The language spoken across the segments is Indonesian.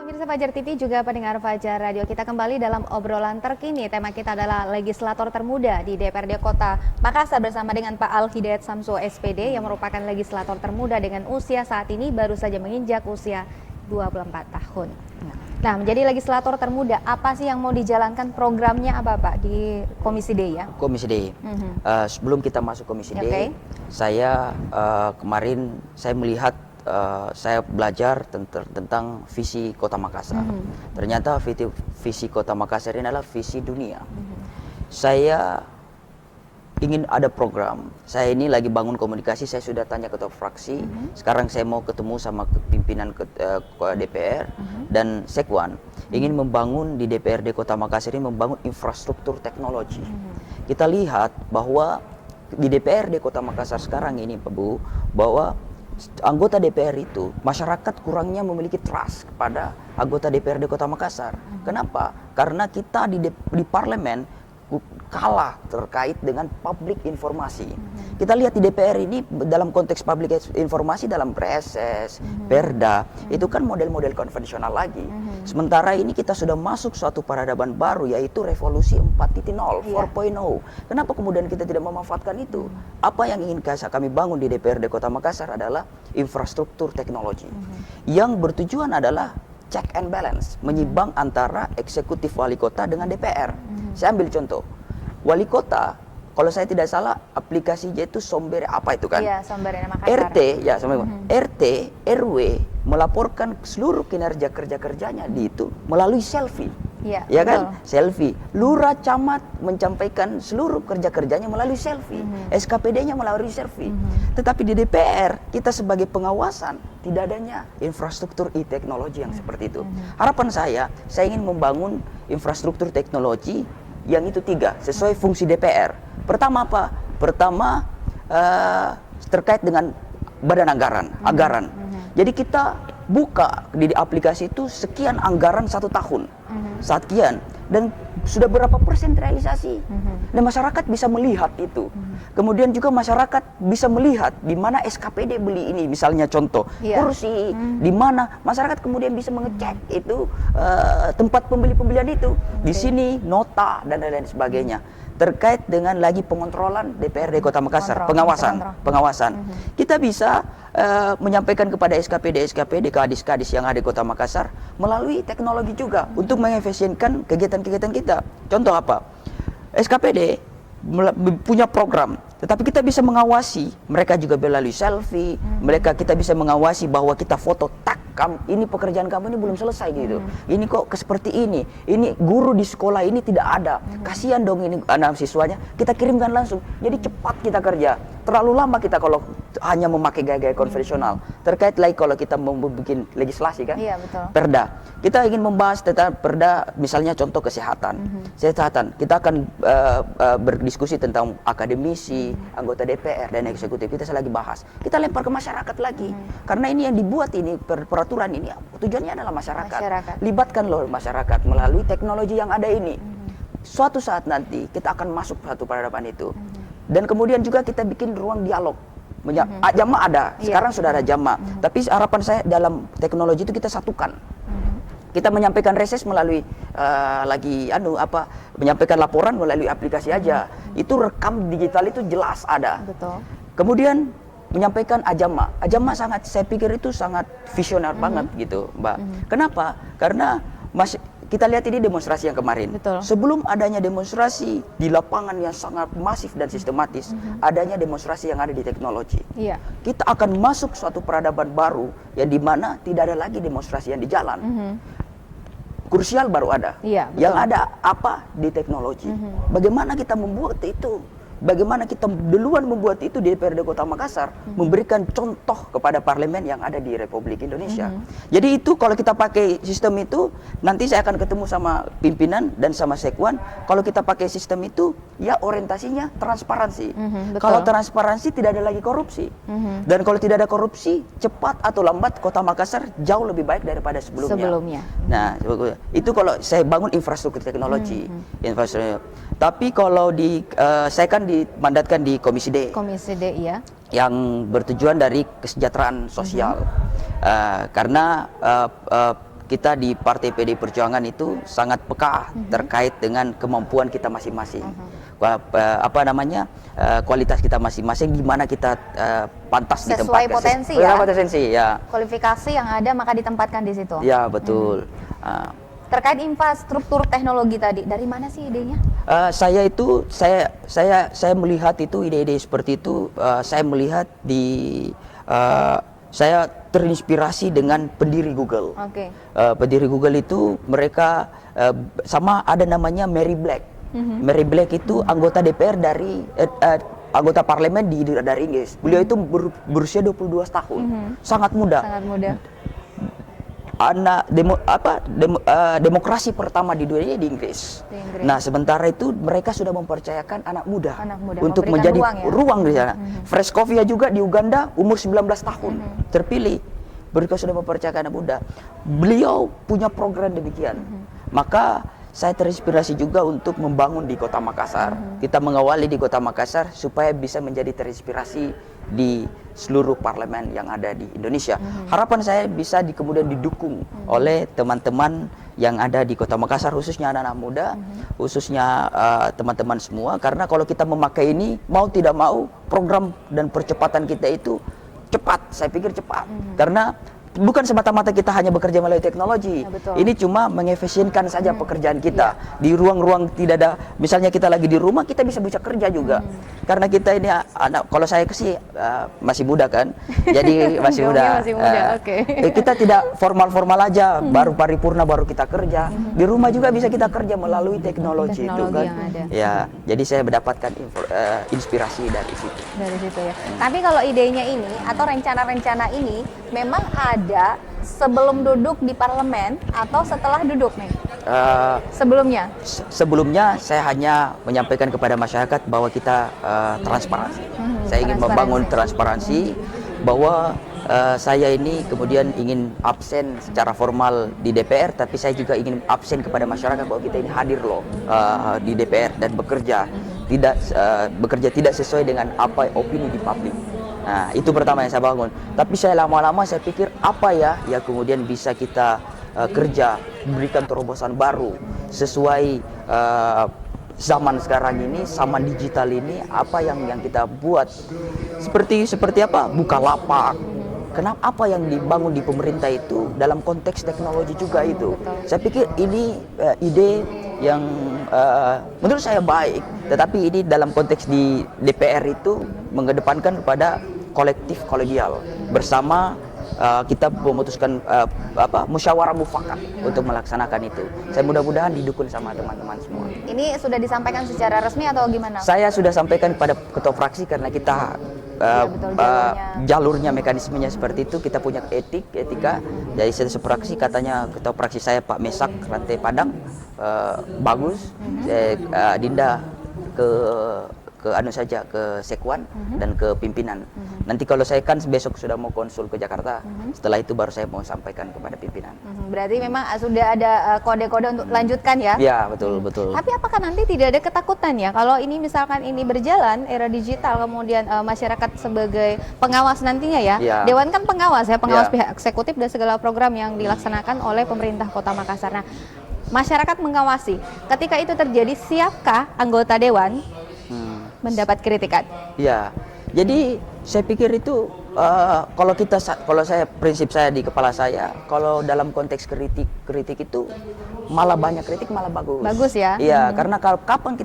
Pemirsa Fajar TV juga pendengar Fajar Radio, kita kembali dalam obrolan terkini. Tema kita adalah legislator termuda di DPRD Kota Makassar bersama dengan Pak Al Hidayat Samsu SPD yang merupakan legislator termuda dengan usia saat ini baru saja menginjak usia 24 tahun. Nah, menjadi legislator termuda, apa sih yang mau dijalankan, programnya apa Pak di Komisi D ya? Komisi D. Sebelum kita masuk Komisi D, saya kemarin saya melihat saya belajar tentang visi Kota Makassar. Ternyata visi Kota Makassar ini adalah visi dunia. Saya ingin ada program. Saya ini lagi bangun komunikasi, saya sudah tanya ketua fraksi. Sekarang saya mau ketemu sama pimpinan DPR dan Sekwan. Ingin membangun di DPRD Kota Makassar ini membangun infrastruktur teknologi. Kita lihat bahwa di DPRD Kota Makassar sekarang ini Pak Bu, bahwa anggota DPR itu, masyarakat kurangnya memiliki trust kepada anggota DPRD Kota Makassar. Kenapa? Karena kita di parlemen kalah terkait dengan publik informasi. Kita lihat di DPR ini dalam konteks publik informasi dalam Reses, Perda, itu kan model-model konvensional lagi. Sementara ini kita sudah masuk suatu peradaban baru, yaitu revolusi 4.0, 4.0. Kenapa kemudian kita tidak memanfaatkan itu? Apa yang ingin kami bangun di DPRD Kota Makassar adalah infrastruktur teknologi yang bertujuan adalah check and balance, menyimbang antara eksekutif wali kota dengan DPR. Saya ambil contoh, wali kota, kalau saya tidak salah aplikasinya itu Sombere apa itu kan? Iya, Sombere Makassar. RT, RW melaporkan seluruh kinerja kerja-kerjanya di itu melalui selfie. Iya, ya kan? Selfie. Lurah camat menyampaikan seluruh kerja-kerjanya melalui selfie. SKPD-nya melalui selfie. Tetapi di DPR, kita sebagai pengawasan tidak adanya infrastruktur e-teknologi yang seperti itu. Harapan saya ingin membangun infrastruktur teknologi yang itu 3, sesuai fungsi DPR. Pertama apa? Pertama terkait dengan badan anggaran. Jadi kita buka di aplikasi itu sekian anggaran 1 tahun, sekian, dan sudah berapa persen realisasi, dan masyarakat bisa melihat itu. Kemudian juga masyarakat bisa melihat di mana SKPD beli ini, misalnya contoh kursi, di mana masyarakat kemudian bisa mengecek itu tempat pembelian itu, di sini nota dan lain-lain sebagainya. Terkait dengan lagi pengontrolan DPRD Kota Makassar, pengawasan. Kita bisa menyampaikan kepada SKPD, kadis yang ada di Kota Makassar melalui teknologi juga untuk mengefisienkan kegiatan-kegiatan kita. Contoh apa? SKPD punya program, tetapi kita bisa mengawasi mereka juga melalui selfie. Kita bisa mengawasi bahwa kita foto ini pekerjaan kamu ini belum selesai gitu. Ini kok seperti ini guru di sekolah ini tidak ada. Kasihan dong ini anak siswanya. Kita kirimkan langsung. Jadi cepat kita kerja. Terlalu lama kita kalau hanya memakai gaya-gaya konvensional. Terkait lagi kalau kita mau bikin legislasi kan? Iya, betul. Perda. Kita ingin membahas tentang perda, misalnya contoh kesehatan. Kita akan berdiskusi tentang akademisi, anggota DPR dan eksekutif. Kita lagi bahas. Kita lempar ke masyarakat lagi. Karena ini yang dibuat ini peraturan ini tujuannya adalah masyarakat. Libatkan loh masyarakat melalui teknologi yang ada ini. Suatu saat nanti kita akan masuk satu peradaban itu. Dan kemudian juga kita bikin ruang dialog. Jama ada, sekarang sudah ada jama. Tapi harapan saya dalam teknologi itu kita satukan. Kita menyampaikan reses melalui menyampaikan laporan melalui aplikasi aja. Itu rekam digital itu jelas ada. Betul. Kemudian menyampaikan ajama sangat, saya pikir itu sangat visioner banget gitu, Mbak. Kenapa? Karena kita lihat ini demonstrasi yang kemarin. Betul. Sebelum adanya demonstrasi di lapangan yang sangat masif dan sistematis, adanya demonstrasi yang ada di teknologi. Kita akan masuk suatu peradaban baru yang dimana tidak ada lagi demonstrasi yang di jalan. Krusial baru ada. Yang ada apa? Di teknologi. Bagaimana kita membuat itu? Bagaimana kita duluan membuat itu di DPRD Kota Makassar, memberikan contoh kepada parlemen yang ada di Republik Indonesia. Jadi itu kalau kita pakai sistem itu, nanti saya akan ketemu sama pimpinan dan sama Sekwan. Kalau kita pakai sistem itu, ya orientasinya transparansi. Kalau transparansi tidak ada lagi korupsi. Dan kalau tidak ada korupsi, cepat atau lambat Kota Makassar jauh lebih baik daripada sebelumnya. Nah, itu kalau saya bangun infrastruktur teknologi. Tapi kalau saya kan dimandatkan di Komisi D. Komisi D, ya. Yang bertujuan dari kesejahteraan sosial. Karena kita di Partai PD Perjuangan itu sangat peka terkait dengan kemampuan kita masing-masing. Kualitas kita masing-masing, gimana kita pantas sesuai ditempatkan. potensi ya. Potensi ya. Kualifikasi yang ada maka ditempatkan di situ. Ya, betul. Terkait infrastruktur teknologi tadi, dari mana sih idenya? Saya melihat itu ide-ide seperti itu. Saya melihat saya terinspirasi dengan pendiri Google. Oke. Pendiri Google itu mereka sama ada namanya Mary Black. Mary Black itu anggota DPR dari anggota parlemen dari Inggris. Beliau itu berusia 22 tahun. Sangat muda. Sangat muda. Demokrasi pertama di dunia di Inggris. Nah, sementara itu mereka sudah mempercayakan anak muda untuk menjadi ruang di sana. Fresh Coffee juga di Uganda umur 19 tahun terpilih. Mereka sudah mempercayakan anak muda. Beliau punya program demikian. Maka saya terinspirasi juga untuk membangun di Kota Makassar. Kita mengawali di Kota Makassar supaya bisa menjadi terinspirasi di seluruh parlemen yang ada di Indonesia. Harapan saya bisa kemudian didukung oleh teman-teman yang ada di Kota Makassar, khususnya anak-anak muda, khususnya teman-teman semua. Karena kalau kita memakai ini, mau tidak mau, program dan percepatan kita itu cepat. Saya pikir cepat. Karena bukan semata-mata kita hanya bekerja melalui teknologi. Ini cuma mengefisienkan saja pekerjaan kita. Di ruang-ruang tidak ada, misalnya kita lagi di rumah, kita bisa kerja juga. Karena kita ini kalau saya sih masih muda kan, jadi masih muda. Kita tidak formal-formal aja, baru paripurna baru kita kerja. Di rumah juga bisa kita kerja melalui teknologi itu kan. Ya, jadi saya mendapatkan inspirasi dari situ. Dari situ ya. Tapi kalau idenya ini atau rencana-rencana ini memang ada sebelum duduk di parlemen atau setelah duduk nih? Sebelumnya saya hanya menyampaikan kepada masyarakat bahwa kita transparansi. Saya ingin membangun transparansi bahwa saya ini kemudian ingin absen secara formal di DPR, tapi saya juga ingin absen kepada masyarakat bahwa kita ini hadir loh di DPR dan bekerja tidak sesuai dengan apa opini di publik. Nah, itu pertama yang saya bangun. Tapi saya lama-lama saya pikir apa ya kemudian bisa kita kerja, berikan terobosan baru sesuai zaman sekarang ini, zaman digital ini, apa yang kita buat seperti apa? Bukalapak. Kenapa apa yang dibangun di pemerintah itu dalam konteks teknologi juga itu? Saya pikir ini ide yang menurut saya baik, tetapi ini dalam konteks di DPR itu mengedepankan kepada kolektif kolegial bersama. Kita memutuskan musyawarah mufakat untuk melaksanakan itu. Saya mudah-mudahan didukung sama teman-teman semua. Ini sudah disampaikan secara resmi atau gimana? Saya sudah sampaikan kepada ketua fraksi karena kita jalurnya mekanismenya seperti itu. Kita punya etika. Jadi saya fraksi katanya ketua fraksi saya Pak Mesak Rantai Padang bagus. Dinda ke Sekwan dan ke pimpinan. Nanti kalau saya kan besok sudah mau konsul ke Jakarta, setelah itu baru saya mau sampaikan kepada pimpinan. Berarti memang sudah ada kode-kode untuk lanjutkan ya? Ya, betul. Tapi apakah nanti tidak ada ketakutan ya kalau ini misalkan ini berjalan era digital, kemudian masyarakat sebagai pengawas nantinya ya? Dewan kan pengawas ya, pengawas pihak eksekutif dan segala program yang dilaksanakan oleh pemerintah Kota Makassar. Nah, masyarakat mengawasi. Ketika itu terjadi, siapkah anggota dewan mendapat kritikan? Ya, jadi saya pikir itu kalau saya prinsip saya di kepala saya, kalau dalam konteks kritik itu malah banyak kritik malah bagus. Bagus ya? Iya, karena kapan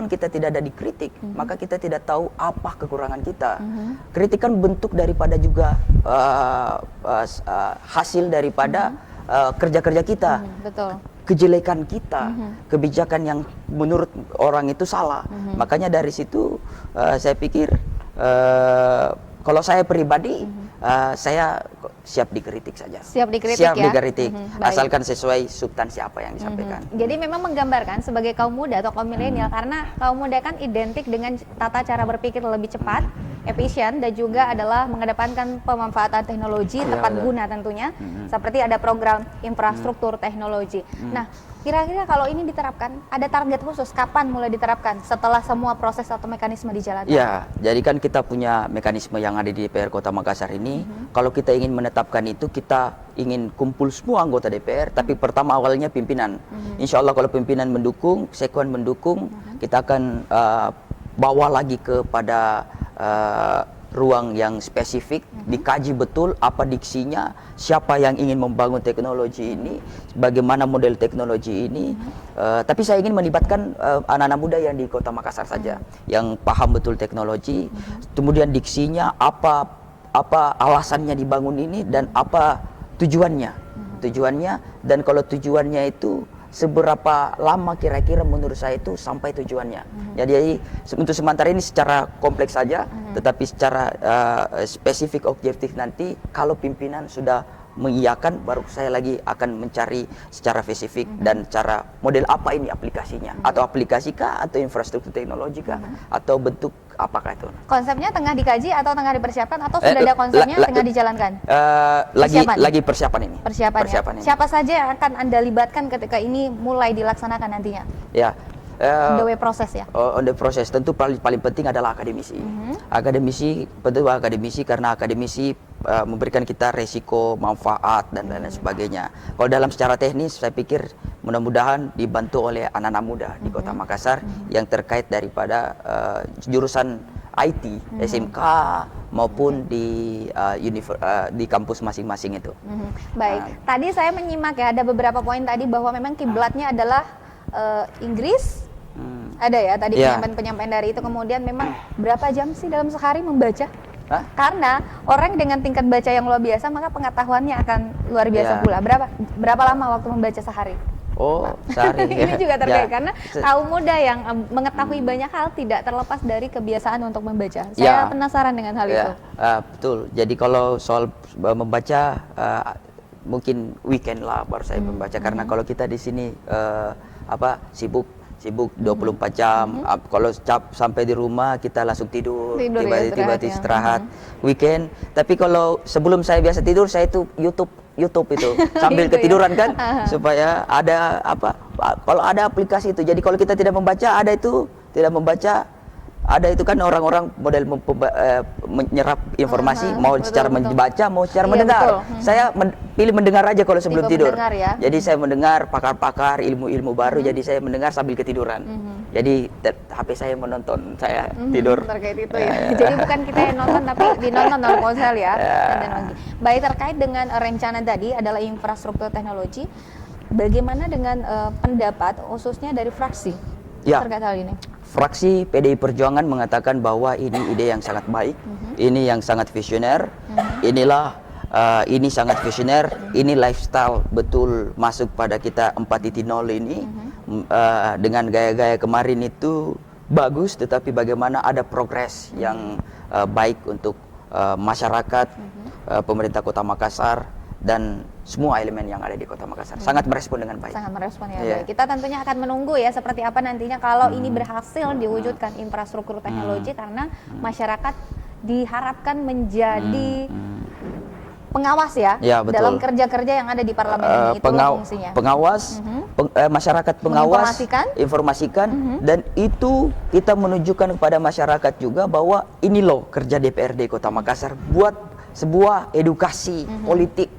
kita tidak ada dikritik, maka kita tidak tahu apa kekurangan kita. Kritik kan bentuk daripada juga hasil daripada kerja-kerja kita. Betul. Kejelekan kita, kebijakan yang menurut orang itu salah. Makanya dari situ saya pikir kalau saya pribadi saya siap dikritik saja. Siap dikritik asalkan sesuai substansi apa yang disampaikan. Jadi memang menggambarkan sebagai kaum muda atau kaum milenial, karena kaum muda kan identik dengan tata cara berpikir lebih cepat, efisien dan juga adalah mengedepankan pemanfaatan teknologi tepat guna tentunya, seperti ada program infrastruktur teknologi. Nah, kira-kira kalau ini diterapkan, ada target khusus kapan mulai diterapkan setelah semua proses atau mekanisme dijalankan? Ya, jadi kan kita punya mekanisme yang ada di DPR Kota Makassar ini. Kalau kita ingin menetapkan itu, kita ingin kumpul semua anggota DPR, tapi pertama awalnya pimpinan. Insya Allah kalau pimpinan mendukung, sekuen mendukung, kita akan bawa lagi kepada ruang yang spesifik, dikaji betul apa diksinya, siapa yang ingin membangun teknologi ini, bagaimana model teknologi ini. Tapi saya ingin melibatkan anak-anak muda yang di Kota Makassar saja, yang paham betul teknologi, kemudian diksinya, apa alasannya dibangun ini dan apa tujuannya, dan kalau tujuannya itu seberapa lama kira-kira menurut saya itu sampai tujuannya. Jadi untuk sementara ini secara kompleks saja, tetapi secara spesifik objektif nanti kalau pimpinan sudah mengiyakan, baru saya lagi akan mencari secara spesifik dan cara model apa ini aplikasinya, atau aplikasi kah, atau infrastruktur teknologi kah, atau bentuk apakah itu. Konsepnya tengah dikaji atau tengah dipersiapkan atau sudah ada konsepnya tengah dijalankan? Lagi persiapan ini. Persiapan ini. Siapa saja yang akan Anda libatkan ketika ini mulai dilaksanakan nantinya? Ya. On the way proses ya? On the process, tentu paling penting adalah akademisi. Akademisi karena akademisi memberikan kita resiko, manfaat dan lain sebagainya. Kalau dalam secara teknis, saya pikir mudah-mudahan dibantu oleh anak-anak muda di Kota Makassar yang terkait daripada jurusan IT, SMK maupun di kampus masing-masing itu. Baik, tadi saya menyimak ya, ada beberapa poin tadi bahwa memang kiblatnya adalah Inggris. Ada ya tadi penyampaian dari itu. Kemudian memang berapa jam sih dalam sehari membaca? Karena orang dengan tingkat baca yang luar biasa, maka pengetahuannya akan luar biasa pula. Berapa lama waktu membaca sehari? Oh, sehari. Ini juga terkait karena kaum muda yang mengetahui banyak hal tidak terlepas dari kebiasaan untuk membaca. Saya penasaran dengan hal itu. Betul. Jadi kalau soal membaca, mungkin weekend lah baru saya membaca, karena kalau kita di sini sibuk 24 jam. Kalau sampai di rumah kita langsung tidur tiba-tiba istirahat. Weekend. Tapi kalau sebelum saya biasa tidur, saya itu YouTube itu sambil ketiduran kan, supaya ada kalau ada aplikasi itu. Jadi kalau kita tidak membaca, ada itu kan orang-orang model menyerap informasi, mau secara membaca, mau secara mendengar. Saya pilih mendengar aja kalau sebelum tidur. Jadi saya mendengar pakar-pakar ilmu-ilmu baru, jadi saya mendengar sambil ketiduran. Jadi HP saya menonton, saya tidur. Terkait itu ya. Jadi bukan kita yang nonton, tapi dinonton oleh ponsel ya. Baik, terkait dengan rencana tadi adalah infrastruktur teknologi, bagaimana dengan pendapat khususnya dari fraksi terkait hal ini? Fraksi PDI Perjuangan mengatakan bahwa ini ide yang sangat baik, ini yang sangat visioner, ini sangat visioner, ini lifestyle betul masuk pada kita 4.0 ini. Dengan gaya-gaya kemarin itu bagus, tetapi bagaimana ada progres yang baik untuk masyarakat, pemerintah Kota Makassar, dan semua elemen yang ada di Kota Makassar. Sangat merespon dengan baik. Sangat merespon ya, baik. Kita tentunya akan menunggu ya seperti apa nantinya kalau ini berhasil diwujudkan infrastruktur teknologi, karena masyarakat diharapkan menjadi pengawas ya, dalam kerja-kerja yang ada di parlemen ini. Itu fungsinya. Pengawas, masyarakat pengawas, informasikan, dan itu kita menunjukkan kepada masyarakat juga bahwa ini loh kerja DPRD Kota Makassar buat sebuah edukasi politik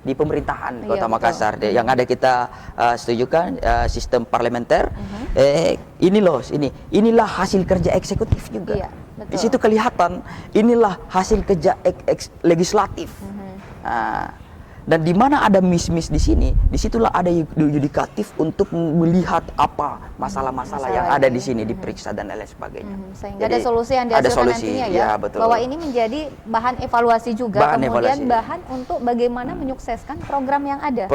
di pemerintahan Kota Makassar. Yang ada kita setujukan sistem parlementer. Inilah hasil kerja eksekutif juga. Di situ kelihatan inilah hasil kerja legislatif. Dan di mana ada miss di sini, disitulah ada yudikatif untuk melihat apa masalah-masalah yang ada di sini, diperiksa dan lain sebagainya. Sehingga ada solusi yang dihasilkan nantinya ya, bahwa ini menjadi bahan evaluasi juga, bahan untuk bagaimana menyukseskan program yang ada.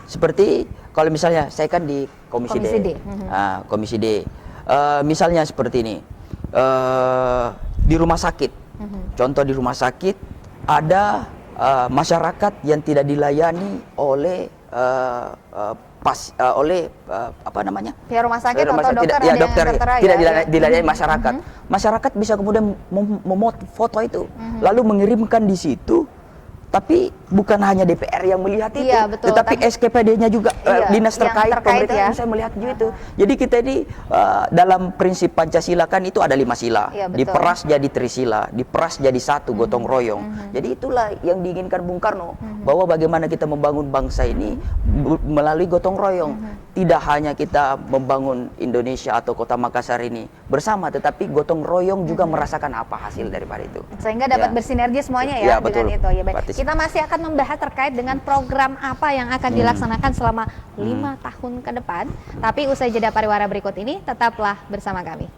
Seperti kalau misalnya saya kan di Komisi D. Komisi D. Misalnya seperti ini, di rumah sakit. Contoh di rumah sakit ada masyarakat yang tidak dilayani oleh apa namanya? Pihak rumah sakit Rumah atau sakit, dokter tidak, ada yang dokter tertera tidak ya? dilayani masyarakat. Masyarakat bisa kemudian memot foto itu, lalu mengirimkan di situ. Tapi bukan hanya DPR yang melihat itu, Iya, betul. tetapi SKPD-nya juga, Iya, dinas yang terkait pemerintah ya. bisa melihat juga itu. Jadi kita ini dalam prinsip Pancasila kan itu ada 5 sila, Iya, betul. diperas jadi trisila, diperas jadi satu gotong royong. Jadi itulah yang diinginkan Bung Karno, bahwa bagaimana kita membangun bangsa ini melalui gotong royong. Tidak hanya kita membangun Indonesia atau kota Makassar ini bersama, tetapi gotong royong juga merasakan apa hasil daripada itu. Sehingga dapat Ya. bersinergi semuanya Ya, ya, betul. dengan itu. Ya, baik. Partisipasi. Kita masih akan membahas terkait dengan program apa yang akan dilaksanakan selama 5 tahun ke depan. Tapi usai jeda pariwara berikut ini, tetaplah bersama kami.